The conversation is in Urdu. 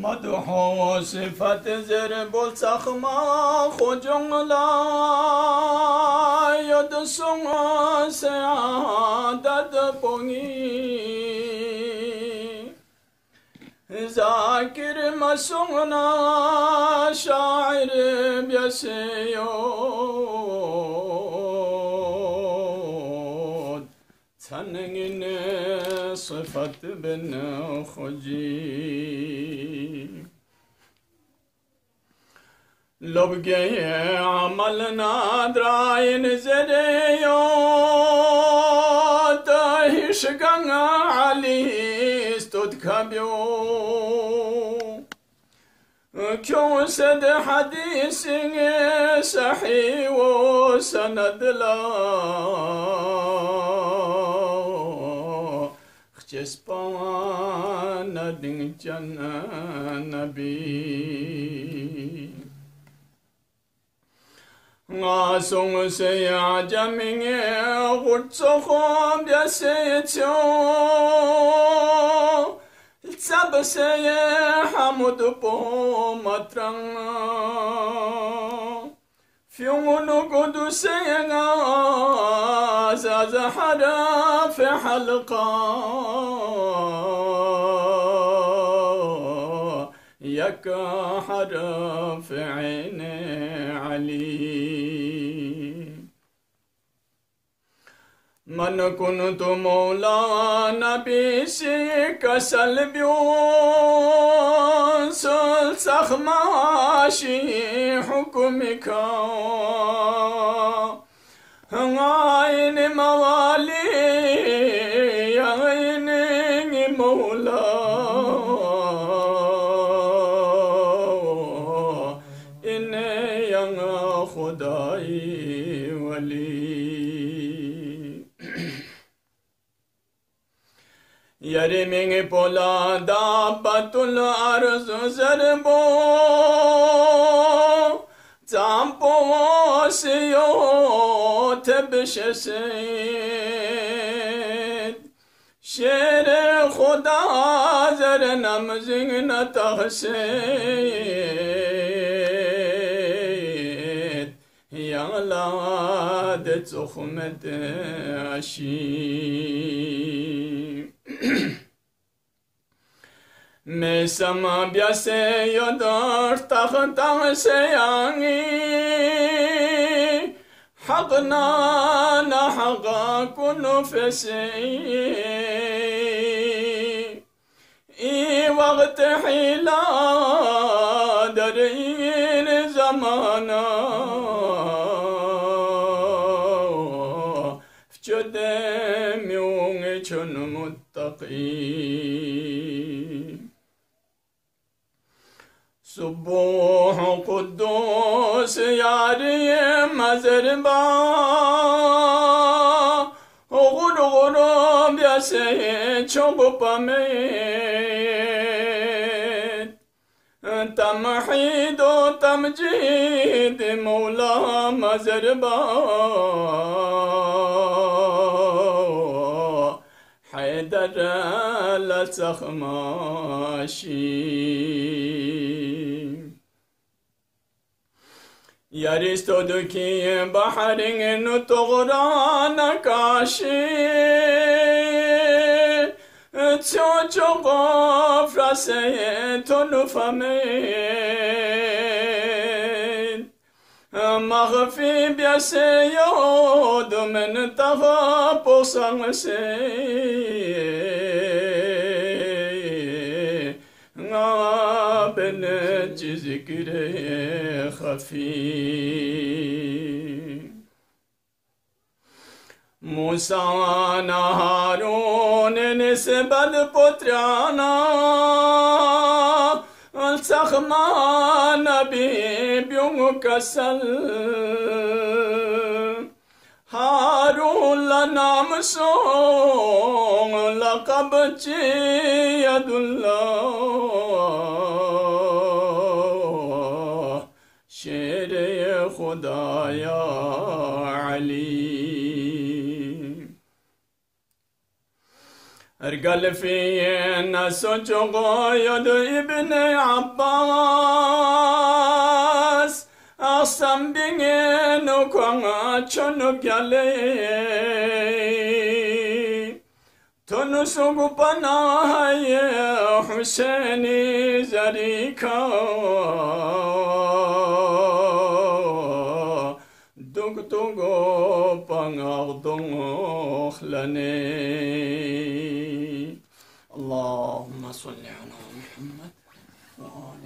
مدحو صفت زر بول سخما خجون لا يدسون سعادت بوني ذاكر مسونا شاعر بيسيود تنين صفت بن خجي لبقي عملنا دراين زريو تهشقن علي استدكبيو كيو سد حديث صحي وسند لا خجسبان دين جنة نبي ngāsōng sēyā jāmiñe gurtsōkhōm biyasēyachō tsab sēyē hamudupo matrang fiungunu kudu sēyē ngā zazahara fi halqa yaka haraf عين علي من كنت مولانا بيسك سلبيون سلسخ ماشي حكمك عين موالي عين مولا خداي ولي يرمي بولا دابة الأرض زربو تامبو سيو تبشسيد شير خدا زر نمزين تخسيد يا لاد تخمت عشي مسما بياسي يدار تخت سياني حقنا نحقا كن فسي اي وقت حيلا درين زمانا فجدم يوم چون متقي سبوح قدوس ياري مزربا غرغر بيسي چوب پميت تمحيد وتمجيد مولا مزربا حيدر لتخماشي يارستودكي بحرين تغران كاشي تشوچو غفراسي تنفمين مغفي بيسيود من تغابو سنسي بن ذكر خفي موسى هارون نسبة بطرانا السخما نبي بيوم كسل هارون لنا مسون لقب يد الله شير خدايا علي رجال في الناس قايد ابن عباس أصم بينو كوانا چنو يالي تنسوق بناي حسيني زريكا دوك دوغو بانغدو خلاني اللهم صل على محمد وآل